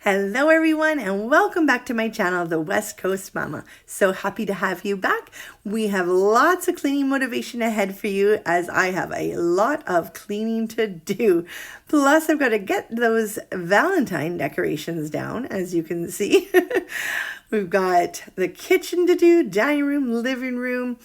Hello everyone and welcome back to my channel, The West Coast Mama. So happy to have you back. We have lots of cleaning motivation ahead for you as I have a lot of cleaning to do. Plus I've got to get those Valentine decorations down, as you can see. We've got the kitchen to do, dining room, living room,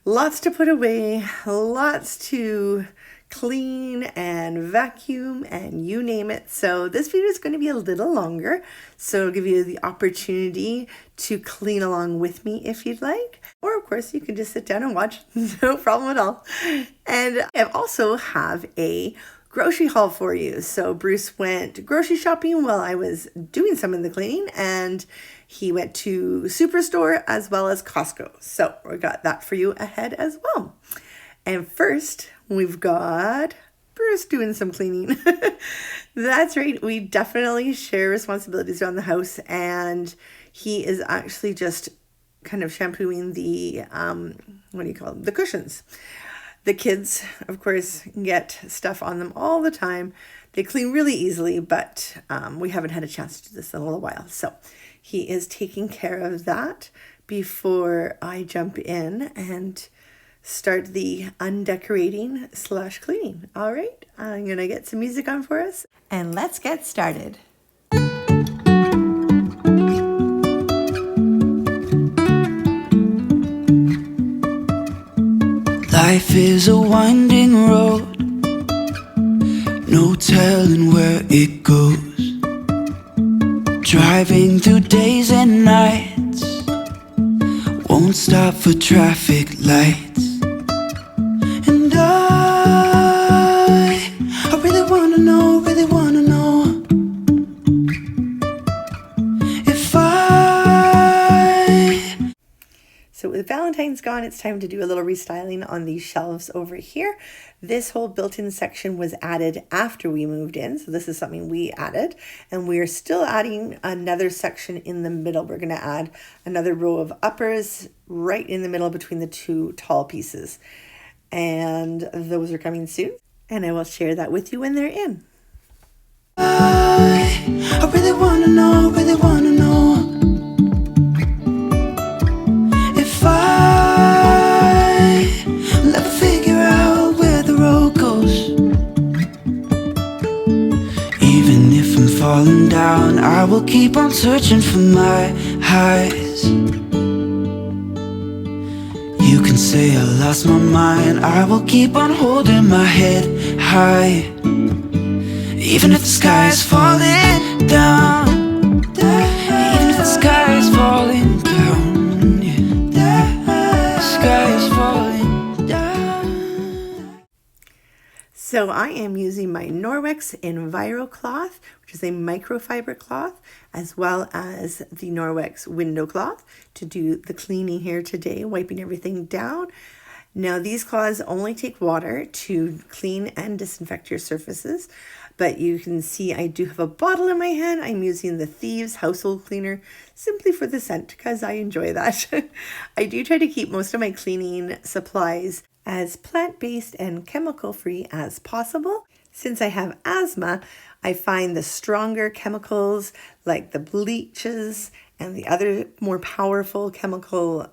lots to put away, lots to clean and vacuum and you name it. So this video is going to be a little longer, so it'll give you the opportunity to clean along with me if you'd like, or of course you can just sit down and watch. No problem at all. And I also have a grocery haul for you. So Bruce went grocery shopping while I was doing some of the cleaning, and he went to SuperStore as well as Costco. So we got that for you ahead as well. And first, we've got Bruce doing some cleaning. That's right. We definitely share responsibilities around the house, and he is actually just kind of shampooing the, the cushions. The kids, of course, get stuff on them all the time. They clean really easily, but we haven't had a chance to do this in a little while. So he is taking care of that before I jump in and start the undecorating / cleaning. All right, I'm gonna get some music on for us and let's get started. Life is a winding road, no telling where it goes. Driving through days and nights, won't stop for traffic lights. And I really wanna know if So with Valentine's gone, it's time to do a little restyling on these shelves over here. This whole built-in section was added after we moved in, so this is something we added, and we are still adding another section in the middle. We're going to add another row of uppers right in the middle between the two tall pieces, and those are coming soon, and I will share that with you when they're in. I really wanna know if I'll ever figure out where the road goes. Even if I'm falling down, I will keep on searching for my highs. You can say I lost my mind, I will keep on holding my head high. Even if the sky is falling down, even if the sky is falling down, yeah. The sky is falling down. So I am using my Norwex Enviro cloth, which is a microfiber cloth, as well as the Norwex window cloth to do the cleaning here today, wiping everything down. Now these cloths only take water to clean and disinfect your surfaces, but you can see I do have a bottle in my hand. I'm using the Thieves household cleaner simply for the scent because I enjoy that. I do try to keep most of my cleaning supplies as plant-based and chemical-free as possible. Since I have asthma, I find the stronger chemicals like the bleaches and the other more powerful chemical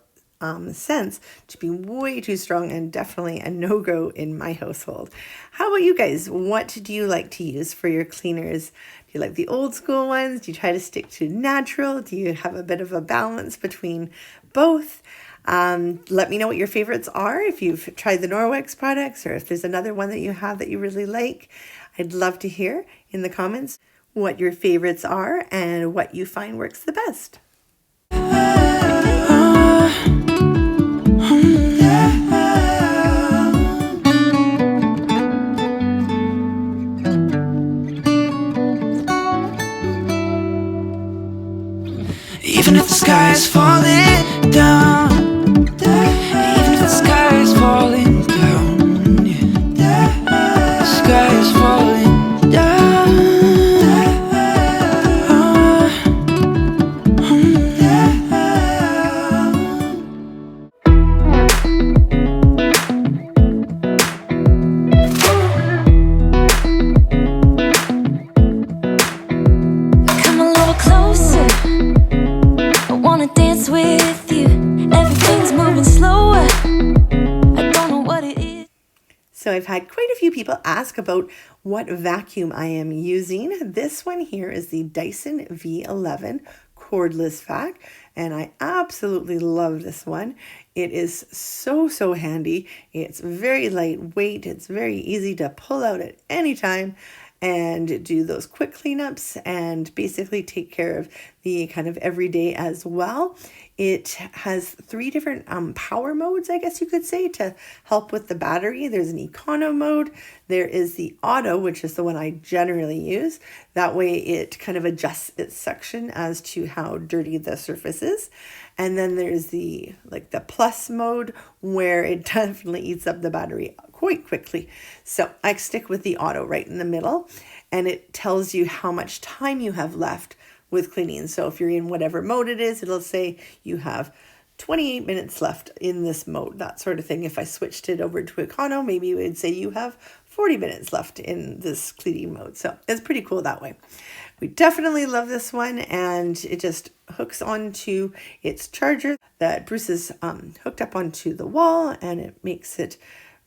scents to be way too strong and definitely a no-go in my household. How about you guys? What do you like to use for your cleaners? Do you like the old school ones? Do you try to stick to natural? Do you have a bit of a balance between both? Let me know what your favorites are, if you've tried the Norwex products or if there's another one that you have that you really like. I'd love to hear in the comments what your favorites are and what you find works the best. Even if the sky is falling down, even if the sky is falling down, yeah. The sky is falling down. Come along. I've had quite a few people ask about what vacuum I am using. This one here is the Dyson V11 cordless vac, and I absolutely love this one. It is so handy. It's very lightweight. It's very easy to pull out at any time and do those quick cleanups and basically take care of the kind of everyday as well. It has 3 different power modes, I guess you could say, to help with the battery. There's an econo mode. There is the auto, which is the one I generally use. That way it kind of adjusts its suction as to how dirty the surface is. And then there's the plus mode, where it definitely eats up the battery quite quickly. So I stick with the auto right in the middle, and it tells you how much time you have left with cleaning. So if you're in whatever mode it is, it'll say you have 28 minutes left in this mode, that sort of thing. If I switched it over to econo, maybe it would say you have 40 minutes left in this cleaning mode. So it's pretty cool that way. We definitely love this one, and it just hooks onto its charger that Bruce is hooked up onto the wall, and it makes it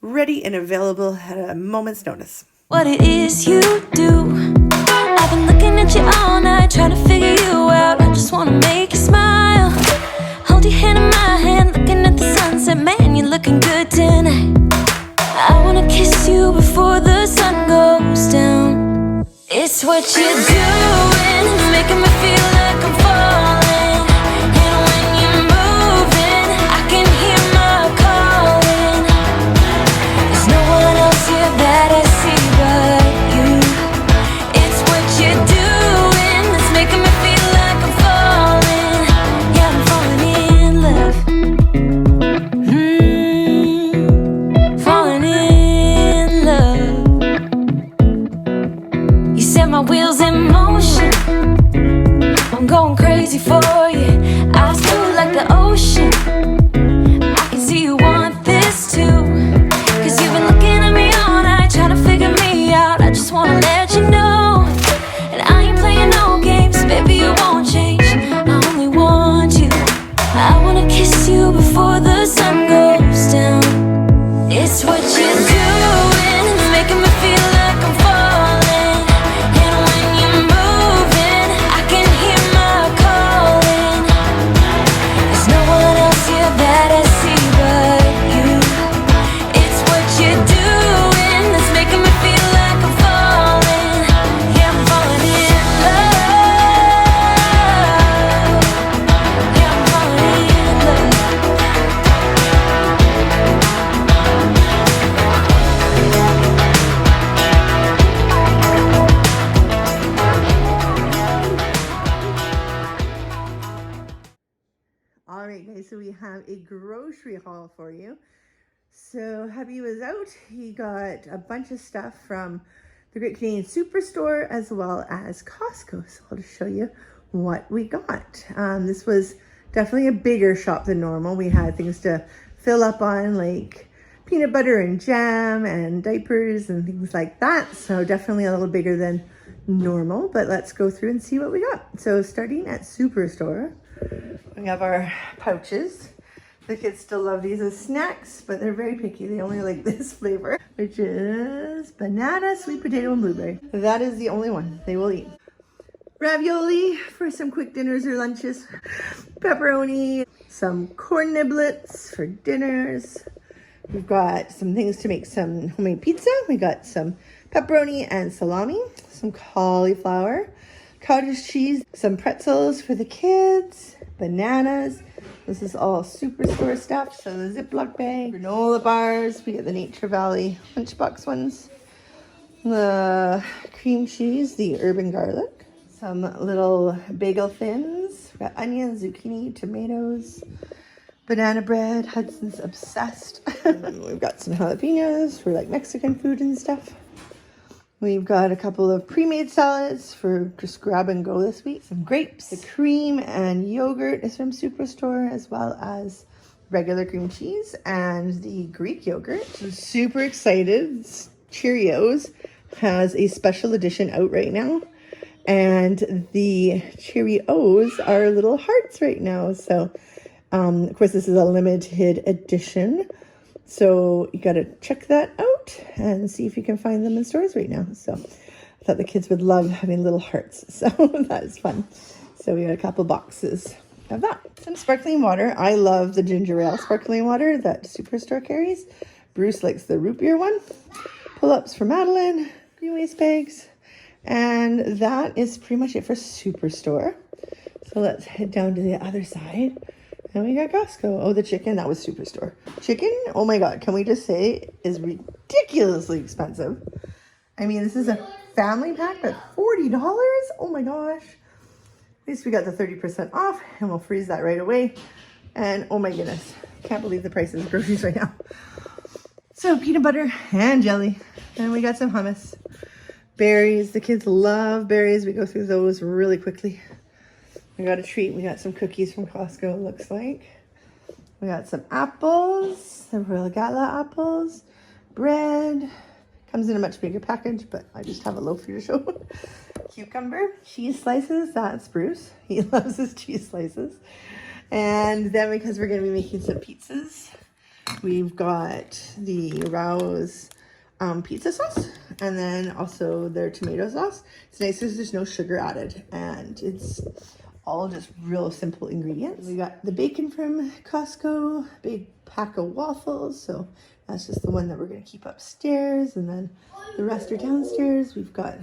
ready and available at a moment's notice. What it is you do, I've been looking at you all night, trying to figure you out. I just wanna make you smile, hold your hand in my hand, looking at the sunset. Man, you're looking good tonight. I wanna kiss you before the sun goes down. It's what you're doing, making me feel like I'm falling. And when you're moving, I can hear my calling. There's no one else here that I see but you. It's what you're doing that's making me feel like I'm falling. Yeah, I'm falling in love. Falling in love. You set my wheels in motion, I'm going crazy for you. I feel like the ocean, I can see you want this too. Cause you've been looking at me all night, trying to figure me out. I just wanna let you know, and I ain't playing no games, baby, you won't change. I only want you. I wanna kiss you before the sun goes down. It's what you're doing, it's making me feel like I'm falling. And when you're moving, I can hear my calling. There's no one else here that I see but you. It's what you're doing that's making me feel like I'm falling. Yeah, I'm falling in love. Yeah, I'm falling in love. All right, guys, so we have a grocery haul for you. So hubby was out. He got a bunch of stuff from the Great Canadian Superstore as well as Costco. So I'll just show you what we got. This was definitely a bigger shop than normal. We had things to fill up on, like peanut butter and jam and diapers and things like that. So definitely a little bigger than normal, but let's go through and see what we got. So starting at Superstore, we have our pouches. The kids still love these as snacks, but they're very picky. They only like this flavor, which is banana, sweet potato, and blueberry. That is the only one they will eat. Ravioli for some quick dinners or lunches. Pepperoni, some corn niblets for dinners. We've got some things to make some homemade pizza. We got some pepperoni and salami, some cauliflower, cottage cheese, some pretzels for the kids, bananas. This is all Superstore stuff. So the Ziploc bag, granola bars. We get the Nature Valley lunchbox ones. The cream cheese, the urban garlic. Some little bagel thins. We've got onions, zucchini, tomatoes, banana bread. Hudson's obsessed. We've got some jalapenos for like Mexican food and stuff. We've got a couple of pre-made salads for just grab and go this week. Some grapes. The cream and yogurt is from Superstore, as well as regular cream cheese and the Greek yogurt. I'm super excited. Cheerios has a special edition out right now. And the Cheerios are little hearts right now. So, of course, this is a limited edition. So you got to check that out and see if you can find them in stores right now. So I thought the kids would love having little hearts. So that's fun. So we got a couple boxes of that. Some sparkling water. I love the ginger ale sparkling water that SuperStore carries. Bruce likes the root beer one. Pull-ups for Madeline. Green waste bags. And that is pretty much it for SuperStore. So let's head down to the other side. And we got Costco. Oh, the chicken, that was SuperStore. Chicken, oh my God, can we just say is ridiculously expensive. I mean, this is a family pack, but $40? Oh my gosh. At least we got the 30% off, and we'll freeze that right away. And oh my goodness, can't believe the prices of groceries right now. So peanut butter and jelly. And we got some hummus. Berries, the kids love berries. We go through those really quickly. We got a treat. We got some cookies from Costco, it looks like. We got some apples, the Royal Gala apples, bread. Comes in a much bigger package, but I just have a loaf here to show. Cucumber, cheese slices, that's Bruce. He loves his cheese slices. And then because we're going to be making some pizzas, we've got the Rouse pizza sauce, and then also their tomato sauce. It's nice because there's no sugar added, and it's all just real simple ingredients. We got the bacon from Costco, big pack of waffles, so that's just the one that we're going to keep upstairs, and then the rest are downstairs. We've got,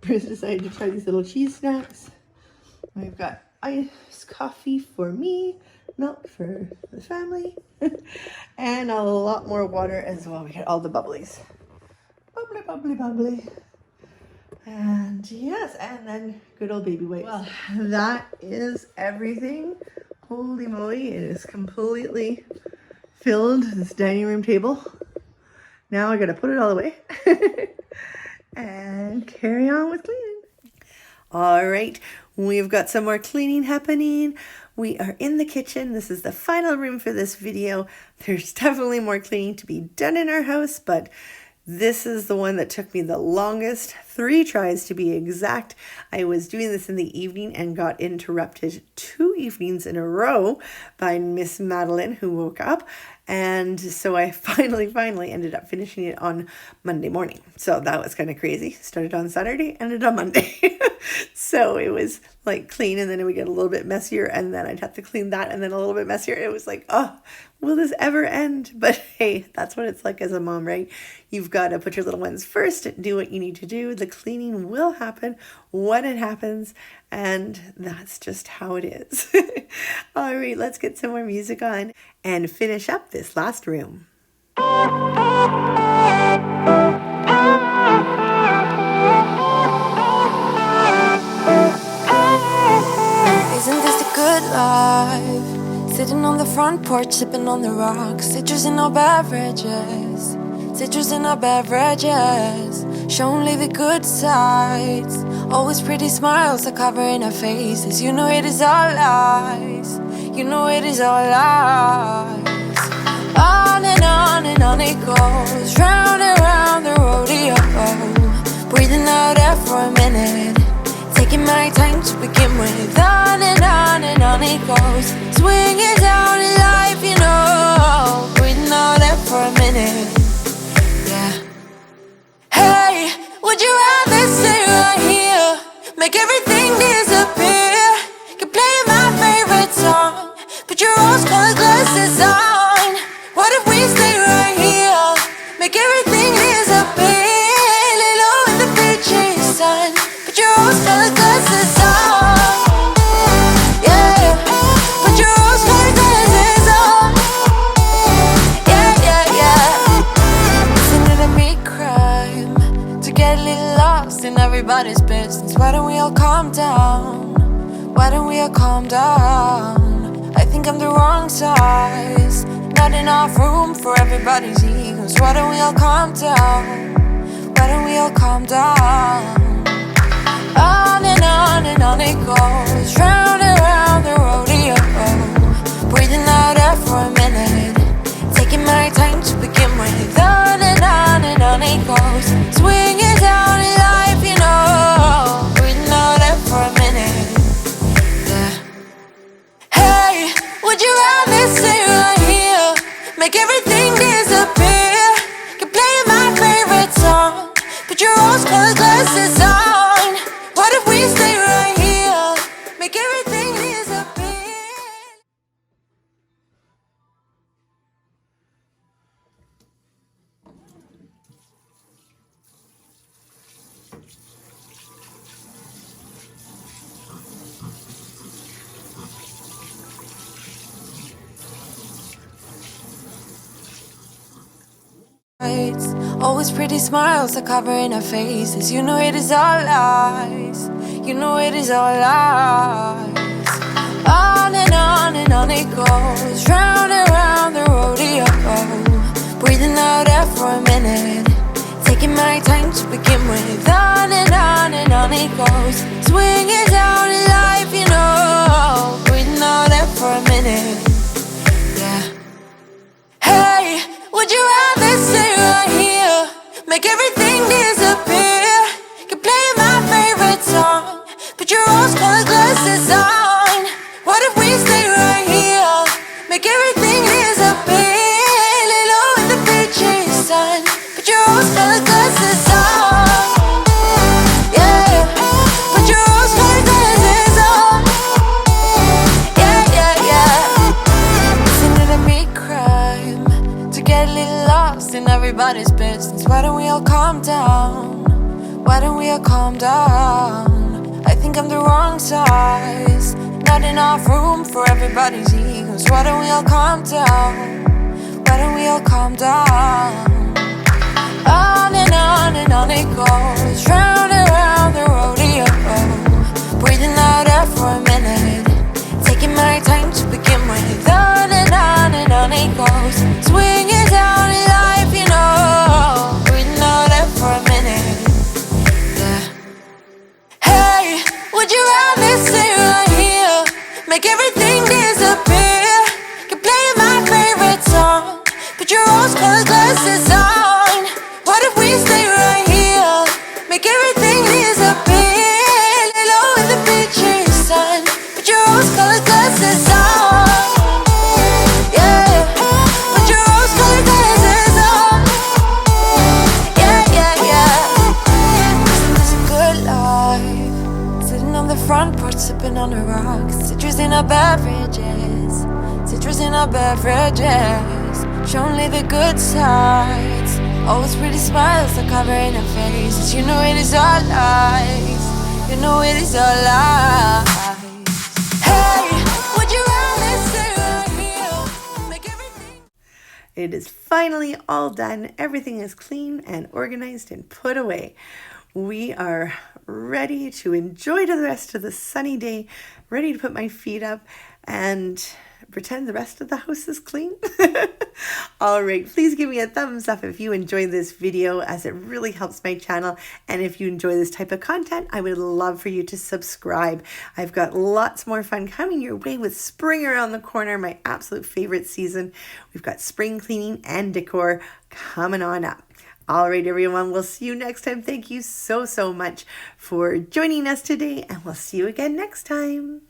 Bruce decided to try these little cheese snacks. We've got iced coffee for me, milk for the family, and a lot more water as well. We got all the bubblies. Bubbly, bubbly, bubbly. And yes, and then good old baby wipes. Well, that is everything. Holy moly, it is completely filled this dining room table. Now I gotta put it all away and carry on with cleaning. All right, we've got some more cleaning happening. We are in the kitchen. This is the final room for this video. There's definitely more cleaning to be done in our house, but this is the one that took me the longest, 3 tries to be exact. I was doing this in the evening and got interrupted 2 evenings in a row by Miss Madeline, who woke up. And so I finally ended up finishing it on Monday morning. So that was kind of crazy. Started on Saturday, ended on Monday. So it was like clean, and then it would get a little bit messier, and then I'd have to clean that, and then a little bit messier. It was like, oh, will this ever end? But hey, that's what it's like as a mom, right? You've got to put your little ones first, do what you need to do. The cleaning will happen when it happens, and that's just how it is. All right, let's get some more music on and finish up this last room. Isn't this the good life? Sitting on the front porch, sipping on the rocks. Citrus in our beverages. Citrus in our beverages. Show only the good sides. Always pretty smiles are covering our faces. You know it is all lies. You know it is all lies. On and on it goes. Round and round the rodeo. Breathing out air for a minute. Taking my time to begin with. On and on it goes. Swinging down in life, you know. Breathing out air for a minute. Yeah. Hey, would you rather stay right here? Make everything disappear. Keep playing my favorite song. Put your rose-colored glasses on. What if we stay right here? Make everything disappear. Lay low in the beaching sun. Put your rose-colored glasses on. Yeah. Put your rose-colored glasses on. Yeah. Isn't it a me crime to get a little lost in everybody's business? Why don't we all calm down? Why don't we all calm down? I think I'm the wrong size. Not enough room for everybody's egos. Why don't we all calm down? Why don't we all calm down? On and on it goes. Round and round the rodeo. Breathing out air for a minute. Taking my time to begin with. On and on it goes. Swinging down in life, you know. Breathing out air for a minute. Yeah. Hey, would you rather stay right here? Make everything disappear. your rose-colored glasses on. What if we stay right here? Make everything disappear. Always pretty smiles are covering our faces. You know it is all lies. You know it is all lies. On and on it goes, round and round the rodeo. Breathing out air for a minute, taking my time to begin with. On and on it goes, swinging down in life, you know. Breathing out air for a minute, yeah. Hey, would you rather stay right here? Make everything disappear. Keep playing my favorite song. Put your rose-colored glasses on. What if we stay right here? Make everything disappear. Lay low in the beaches, sun. Put your rose-colored glasses on. Yeah, put your rose-colored glasses on. Yeah. Isn't it a big crime to get a little lost in everybody's business? Why don't we all calm down? Why don't we all calm down? I think I'm the wrong size. Not enough room for everybody's egos. Why don't we all calm down? Why don't we all calm down? On and on it goes, round and round the rodeo. Breathing out air for a minute, taking my time to begin with. On and on it goes, swinging down in life, you know. Breathing out air for a minute, yeah. Hey, would you rather stay right here? Make everything disappear. Keep playing my favorite song. Put your rose-colored glasses on. What if we stay right here? Make everything disappear. Lay low in the beaches, sun. Put your rose-colored glasses on. Yeah, put your rose-colored glasses on. Yeah. Isn't this a good life? Sitting on the front porch, sipping on the rocks. Citrus in our beverages. Citrus in our beverages. Show only the good sides. Always pretty smiles are covering our faces. You know it is all lies. You know it is all lies. Hey, would you rather stay right here? Make everything. It is finally all done. Everything is clean and organized and put away. We are ready to enjoy the rest of the sunny day, ready to put my feet up and pretend the rest of the house is clean. All right, please give me a thumbs up if you enjoyed this video, as it really helps my channel. And if you enjoy this type of content, I would love for you to subscribe. I've got lots more fun coming your way with spring around the corner, my absolute favorite season. We've got spring cleaning and decor coming on up. All right, everyone, we'll see you next time. Thank you so much for joining us today, and we'll see you again next time.